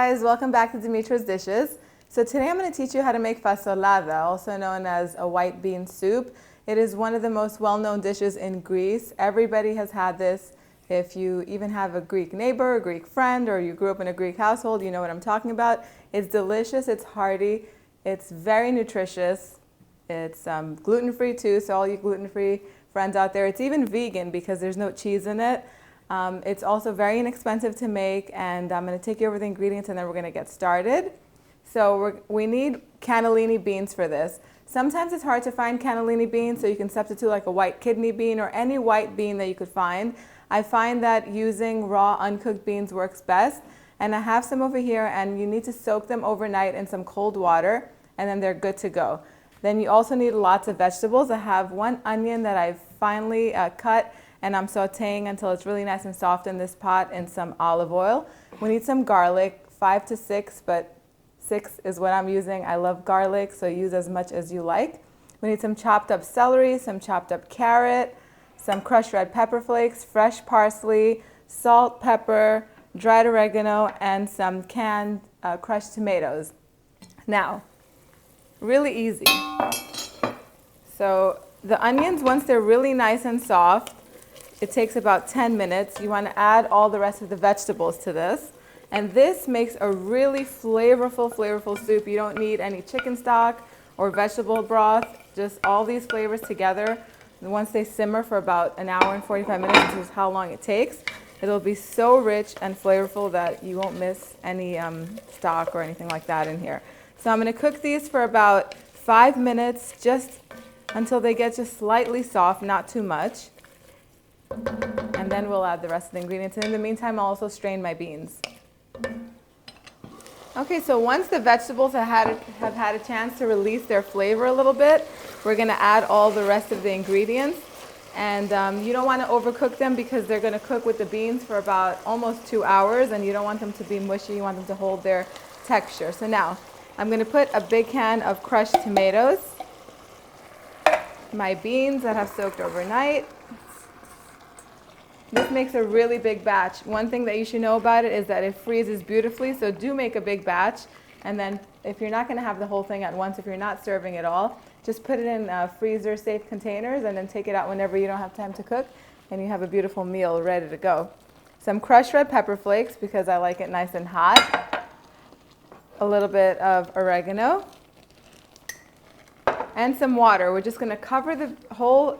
guys, welcome back to Dimitra's Dishes. So today I'm going to teach you how to make fasolada, also known as a white bean soup. It is one of the most well-known dishes in Greece. Everybody has had this. If you even have a Greek neighbor, a Greek friend, or you grew up in a Greek household, you know what I'm talking about. It's delicious, it's hearty, it's very nutritious. It's gluten-free too, so all you gluten-free friends out there, it's even vegan because there's no cheese in it. It's also very inexpensive to make, and I'm going to take you over the ingredients and then we're going to get started. So we need cannellini beans for this. Sometimes it's hard to find cannellini beans, so you can substitute like a white kidney bean or any white bean that you could find. I find that using raw uncooked beans works best, and I have some over here, and you need to soak them overnight in some cold water and then they're good to go. Then you also need lots of vegetables. I have one onion that I've finely cut, and I'm sauteing until it's really nice and soft in this pot in some olive oil. We need some garlic, 5 to 6, but 6 is what I'm using. I love garlic, so use as much as you like. We need some chopped up celery, some chopped up carrot, some crushed red pepper flakes, fresh parsley, salt, pepper, dried oregano, and some canned crushed tomatoes. Now, really easy. So the onions, once they're really nice and soft, it takes about 10 minutes. You want to add all the rest of the vegetables to this. And this makes a really flavorful soup. You don't need any chicken stock or vegetable broth, just all these flavors together. And once they simmer for about an hour and 45 minutes, which is how long it takes, it'll be so rich and flavorful that you won't miss any stock or anything like that in here. So I'm going to cook these for about 5 minutes, just until they get just slightly soft, not too much. And then we'll add the rest of the ingredients. And in the meantime, I'll also strain my beans. Okay, so once the vegetables have had a chance to release their flavor a little bit, we're going to add all the rest of the ingredients. And you don't want to overcook them because they're going to cook with the beans for about almost 2 hours, and you don't want them to be mushy. You want them to hold their texture. So now I'm going to put a big can of crushed tomatoes, my beans that have soaked overnight. This makes a really big batch. One thing that you should know about it is that it freezes beautifully, so do make a big batch. And then if you're not going to have the whole thing at once, if you're not serving it all, just put it in freezer-safe containers and then take it out whenever you don't have time to cook, and you have a beautiful meal ready to go. Some crushed red pepper flakes because I like it nice and hot. A little bit of oregano. And some water. We're just going to cover the whole,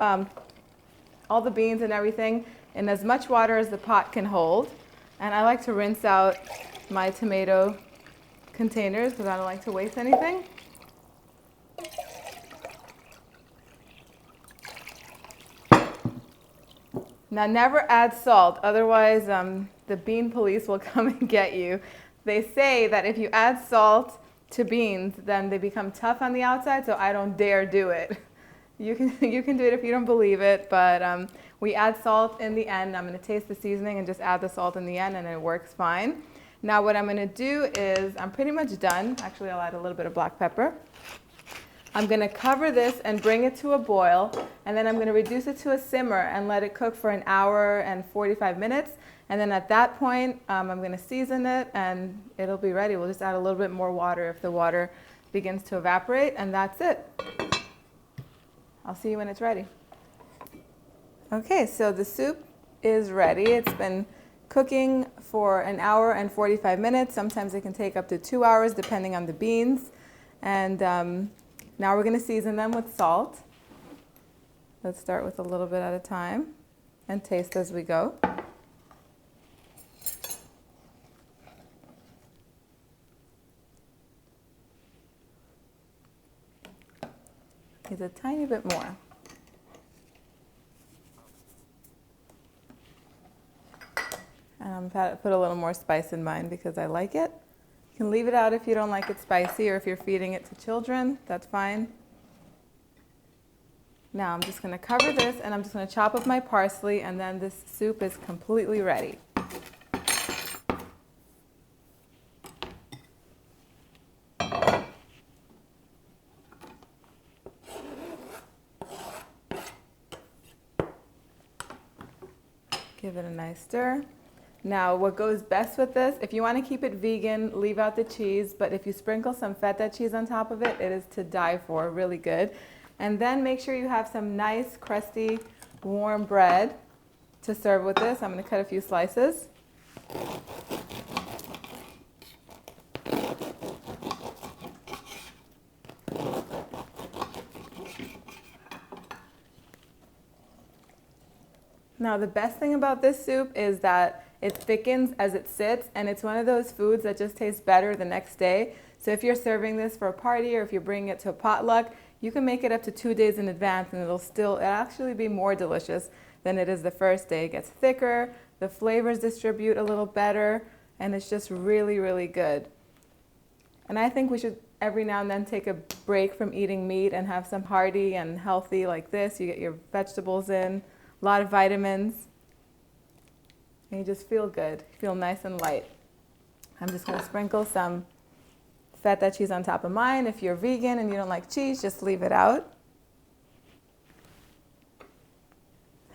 all the beans and everything in as much water as the pot can hold. And I like to rinse out my tomato containers because I don't like to waste anything. Now never add salt, otherwise the bean police will come and get you. They say that if you add salt to beans, then they become tough on the outside, so I don't dare do it. You can do it if you don't believe it, but we add salt in the end. I'm going to taste the seasoning and just add the salt in the end, and it works fine. Now what I'm going to do is, I'm pretty much done. Actually, I'll add a little bit of black pepper. I'm going to cover this and bring it to a boil, and then I'm going to reduce it to a simmer and let it cook for an hour and 45 minutes. And then at that point, I'm going to season it, and it'll be ready. We'll just add a little bit more water if the water begins to evaporate, and that's it. I'll see you when it's ready. Okay, so the soup is ready. It's been cooking for an hour and 45 minutes. Sometimes it can take up to 2 hours depending on the beans. And now we're going to season them with salt. Let's start with a little bit at a time and taste as we go. Use a tiny bit more. And I'm put a little more spice in mine because I like it. You can leave it out if you don't like it spicy, or if you're feeding it to children, that's fine. Now I'm just going to cover this, and I'm just going to chop up my parsley, and then this soup is completely ready. Give it a nice stir. Now, what goes best with this, if you want to keep it vegan, leave out the cheese, but if you sprinkle some feta cheese on top of it, it is to die for, really good. And then make sure you have some nice, crusty, warm bread to serve with this. I'm going to cut a few slices. Now, the best thing about this soup is that it thickens as it sits, and it's one of those foods that just tastes better the next day. So if you're serving this for a party or if you're bringing it to a potluck, you can make it up to 2 days in advance, and it'll actually be more delicious than it is the first day. It gets thicker, the flavors distribute a little better, and it's just really, really good. And I think we should every now and then take a break from eating meat and have some hearty and healthy like this. You get your vegetables in, a lot of vitamins, and you just feel good, feel nice and light. I'm just going to sprinkle some feta cheese on top of mine. If you're vegan and you don't like cheese, just leave it out.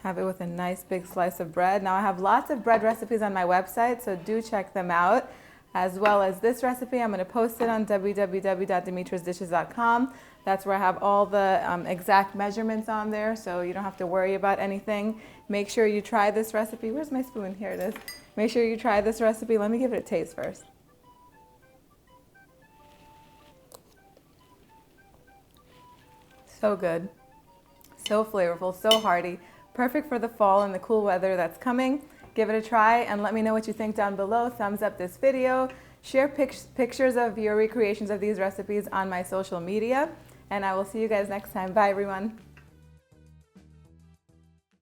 Have it with a nice big slice of bread. Now I have lots of bread recipes on my website, so do check them out. As well as this recipe, I'm going to post it on www.dimitrasdishes.com. That's where I have all the exact measurements on there, so you don't have to worry about anything. Make sure you try this recipe. Where's my spoon? Here it is. Make sure you try this recipe. Let me give it a taste first. So good, so flavorful, so hearty. Perfect for the fall and the cool weather that's coming. Give it a try and let me know what you think down below. Thumbs up this video. Share pictures of your recreations of these recipes on my social media. And I will see you guys next time. Bye, everyone.